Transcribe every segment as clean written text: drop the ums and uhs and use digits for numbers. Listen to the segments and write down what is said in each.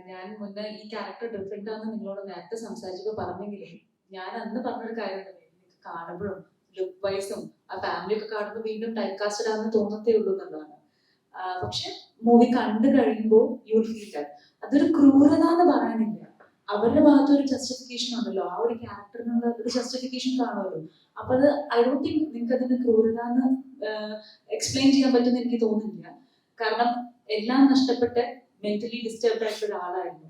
ഞാൻ മുന്നേ ഈ ക്യാരക്ടർ ഡിഫറെന്റ് ആണെന്ന് നിങ്ങളോട് നേരത്തെ സംസാരിച്ചപ്പോൾ പറഞ്ഞെങ്കിലും ഞാൻ അന്ന് പറഞ്ഞൊരു കാര്യം എനിക്ക് കാണുമ്പോഴും ലുക്ക് വൈസും ആ ഫാമിലി ഒക്കെ കാണുമ്പോൾ വീണ്ടും ടൈം കാസ്റ്റഡ് ആണെന്ന് തോന്നത്തേ ഉള്ളൂ എന്നുള്ളതാണ്. പക്ഷെ മൂവി കണ്ടു കഴിയുമ്പോൾ യു ഫീൽ ദാറ്റ് അതൊരു ക്രൂരത എന്ന് പറയാനില്ല. അവരുടെ ഭാഗത്ത് ഒരു ജസ്റ്റിഫിക്കേഷൻ ഉണ്ടല്ലോ, ആ ഒരു ക്യാരക്ടറിനുള്ള ഒരു ജസ്റ്റിഫിക്കേഷൻ കാണുമല്ലോ. അപ്പൊ അത് ഐ ഡോണ്ട് തിങ്ക് നിങ്ങൾക്ക് അതിന് ക്രൂരത എന്ന് എക്സ്പ്ലെയിൻ ചെയ്യാൻ പറ്റുമെന്ന് എനിക്ക് തോന്നുന്നില്ല. കാരണം എല്ലാം നഷ്ടപ്പെട്ട് മെന്റലി ഡിസ്റ്റർബ്ഡ് ആയിട്ടുള്ള ഒരാളായിരുന്നു.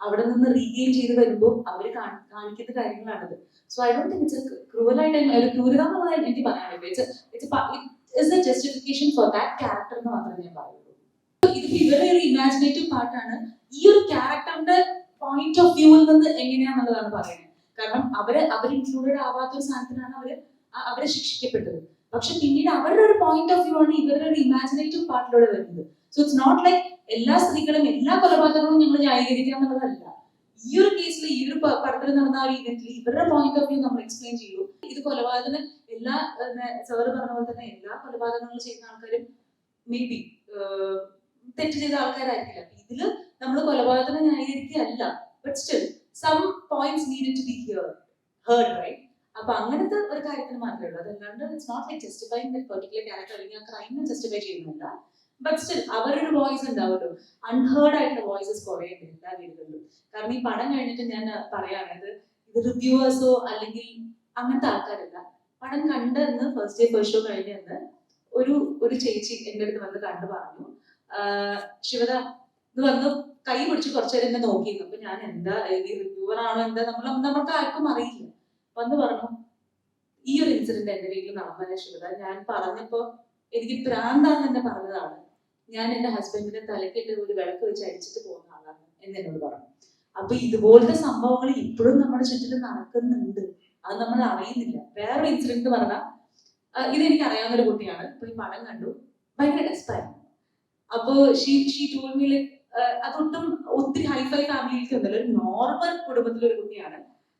അവിടെ നിന്ന് റീഗെയിൻ ചെയ്ത് വരുമ്പോൾ അവർ കാണിക്കുന്ന കാര്യങ്ങളാണത്. So I don't think it's ക്രൂവലായിട്ട് ഒരു ക്രൂരത എന്നുള്ളത് എനിക്ക് പറയാനില്ല. It's a justification for that character എന്ന് മാത്രമേ ഞാൻ പറയുള്ളൂ. ഇത് ഇവരുടെ ഒരു ഇമാജിനേറ്റീവ് പാർട്ടാണ്. ഈ ഒരു ക്യാരക്ടറിന്റെ പോയിന്റ് ഓഫ് വ്യൂവിൽ നിന്ന് എങ്ങനെയാണെന്നുള്ളതാണ് പറയുന്നത്. കാരണം അവർ ഇൻക്ലൂഡഡ് ആവാത്ത ഒരു സാധനത്തിനാണ് അവരെ ശിക്ഷിക്കപ്പെട്ടത്. പക്ഷെ പിന്നീട് അവരുടെ ഒരു പോയിന്റ് ഓഫ് വ്യൂ ആണ് ഇവരുടെ ഒരു ഇമാജിനേറ്റീവ് പാർട്ടിലൂടെ വരുന്നത്. സോ ഇറ്റ്സ് നോട്ട് ലൈക്ക് എല്ലാ സ്ത്രീകളും എല്ലാ കൊലപാതകങ്ങളും ഞങ്ങൾ ന്യായീകരിക്കുക എന്നുള്ളതല്ല. ഈ ഒരു കേസിൽ ഈ ഒരു പടത്തിൽ നടന്ന ഒരു ഇവന്റിൽ ഇവരുടെ പോയിന്റ് ഓഫ് വ്യൂ നമ്മൾ എക്സ്പ്ലെയിൻ ചെയ്തു. ഇത് കൊലപാതകം എല്ലാ സാറ് പറഞ്ഞ പോലെ തന്നെ എല്ലാ കൊലപാതകങ്ങളും ചെയ്യുന്ന ആൾക്കാരും മേ ബി തെറ്റ് ചെയ്ത ആൾക്കാരായിരിക്കില്ല. ഇതില് നമ്മൾ കൊലപാതകം ന്യായീകരിക്കുകയല്ല. But still some points needed to be heard, right? അപ്പൊ അങ്ങനത്തെ ഒരു കാര്യത്തിന് മാത്രമേ ഉള്ളൂ. അതല്ലാണ്ട് it's not like justifying that particular character അല്ലെങ്കിൽ ആ ക്രൈമിനെ ജസ്റ്റിഫൈ ചെയ്യുന്നില്ല. ബട്ട് സ്റ്റിൽ അവരൊരു വോയിസ് ഉണ്ടാവുമല്ലോ, അൺഹേർഡ് ആയിട്ടുള്ള വോയിസസ് കുറേ ഉണ്ട് എല്ലാ വീടുകളിലും. കാരണം ഈ പടം കഴിഞ്ഞിട്ട് ഞാൻ പറയുകയാണത്, ഇത് റിവ്യൂവേഴ്സോ അല്ലെങ്കിൽ അങ്ങനത്തെ ആൾക്കാരല്ല. പടം കണ്ടെന്ന് ഫസ്റ്റ് ഡേ ഫസ്റ്റ് ഷോ കഴിഞ്ഞെന്ന് ഒരു ചേച്ചി എൻ്റെ അടുത്ത് വന്ന് കണ്ടു പറഞ്ഞു, ശിവദ എന്ന് വന്ന് കൈ പിടിച്ച് കുറച്ചേരം എന്നെ നോക്കിയിരുന്നു. അപ്പൊ ഞാൻ എന്താ ഈ റിവ്യൂവർ ആണോ എന്താ നമുക്ക് ആർക്കും അറിയില്ല. വന്ന് പറഞ്ഞു, ഈ ഒരു ഇൻസിഡന്റ് എന്റെ വീട്ടിൽ നടന്നതേ ശിവദ. ഞാൻ പറഞ്ഞപ്പോ എനിക്ക് പ്രാന്താന്ന് എന്നെ പറഞ്ഞതാണ്. ഞാൻ എന്റെ ഹസ്ബൻഡിന്റെ തലക്കിട്ട് ഒരു വിളക്ക് വെച്ച് അടിച്ചിട്ട് പോകുന്ന ആളാണ് എന്നോട് പറഞ്ഞു. അപ്പൊ ഇതുപോലത്തെ സംഭവങ്ങൾ ഇപ്പോഴും നമ്മുടെ ചുറ്റിലും നടക്കുന്നുണ്ട്, അത് നമ്മൾ അറിയുന്നില്ല. വേറൊരു ഇൻസിഡന്റ് പറഞ്ഞാൽ, ഇതെനിക്ക് അറിയാവുന്ന ഒരു കുട്ടിയാണ്. ഇപ്പൊ ഈ പടം കണ്ടു, ഭയങ്കര ഡെസ്പായിരുന്നു. അപ്പോ ഷീ ടോൾഡ് മീ ലൈക്ക് അതൊട്ടും ഒത്തിരി ഹൈഫൈ ഫാമിലിയിലേക്ക് ഒന്നല്ല, ഒരു നോർമൽ കുടുംബത്തിലെ ഒരു കുട്ടിയാണ്.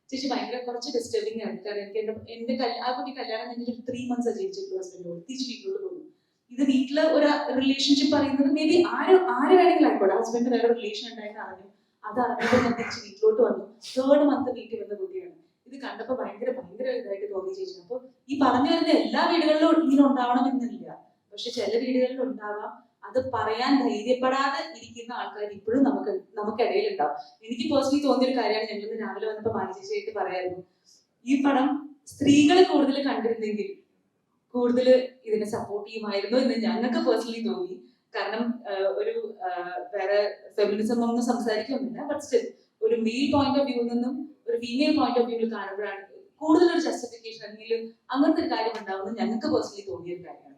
ചേച്ചി ഭയങ്കര കുറച്ച് ഡിസ്റ്റർബിംഗ് ആണ്. കാരണം എനിക്ക് ആ കുട്ടി കല്യാണം കഴിഞ്ഞിട്ട് 3 months ജീവിച്ചിട്ടുള്ള ഹസ്ബൻഡോട് തിരിച്ച് വീട്ടിലോട്ട് പോകുന്നു. ഇത് വീട്ടില് ഒരു റിലേഷൻഷിപ്പ് പറയുന്നത് മേ ബി ആര് വേണമെങ്കിലും ആയിക്കോട്ടെ. ഹസ്ബൻഡ് വേറെ റിലേഷൻ ഉണ്ടായെന്ന് അറിഞ്ഞു, അത് അറിഞ്ഞപ്പോൾ ഞാൻ തിരിച്ച് വീട്ടിലോട്ട് വന്നു. 3rd month വീട്ടിൽ വന്ന കുട്ടിയാണ്. ഇത് കണ്ടപ്പോൾ ഭയങ്കര ഇതായിട്ട് തോന്നി ചേച്ചി. അപ്പൊ ഈ പറഞ്ഞു വരുന്ന എല്ലാ വീടുകളിലും ഇങ്ങനെ ഉണ്ടാവണമെന്നില്ല, പക്ഷെ ചില വീടുകളിൽ ഉണ്ടാവാം. അത് പറയാൻ ധൈര്യപ്പെടാതെ ഇരിക്കുന്ന ആൾക്കാർ ഇപ്പോഴും നമുക്കിടയിൽ ഉണ്ടാവും. എനിക്ക് പേഴ്സണലി തോന്നിയൊരു കാര്യമാണ്, ഞങ്ങൾ രാവിലെ വന്നപ്പോൾ മാനേജിച്ചായിട്ട് പറയായിരുന്നു, ഈ പടം സ്ത്രീകൾ കൂടുതൽ കണ്ടിരുന്നെങ്കിൽ കൂടുതൽ ഇതിനെ സപ്പോർട്ട് ചെയ്യുമായിരുന്നു എന്ന് ഞങ്ങൾക്ക് പേഴ്സണലി തോന്നി. കാരണം ഒരു വേറെ ഫെമിനിസം ഒന്നും സംസാരിക്കൊന്നുമില്ല, ബട്ട് സ്റ്റിൽ ഒരു മെയിൽ പോയിന്റ് ഓഫ് വ്യൂവിൽ നിന്നും ഒരു ഫീമെയിൽ പോയിന്റ് ഓഫ് വ്യൂവിൽ കാണുമ്പോഴാണ് കൂടുതൽ ഒരു ജസ്റ്റിഫിക്കേഷൻ അല്ലെങ്കിൽ അങ്ങനത്തെ ഒരു കാര്യം ഉണ്ടാവുന്നത് ഞങ്ങൾക്ക് പേഴ്സണലി തോന്നിയൊരു കാര്യമാണ്.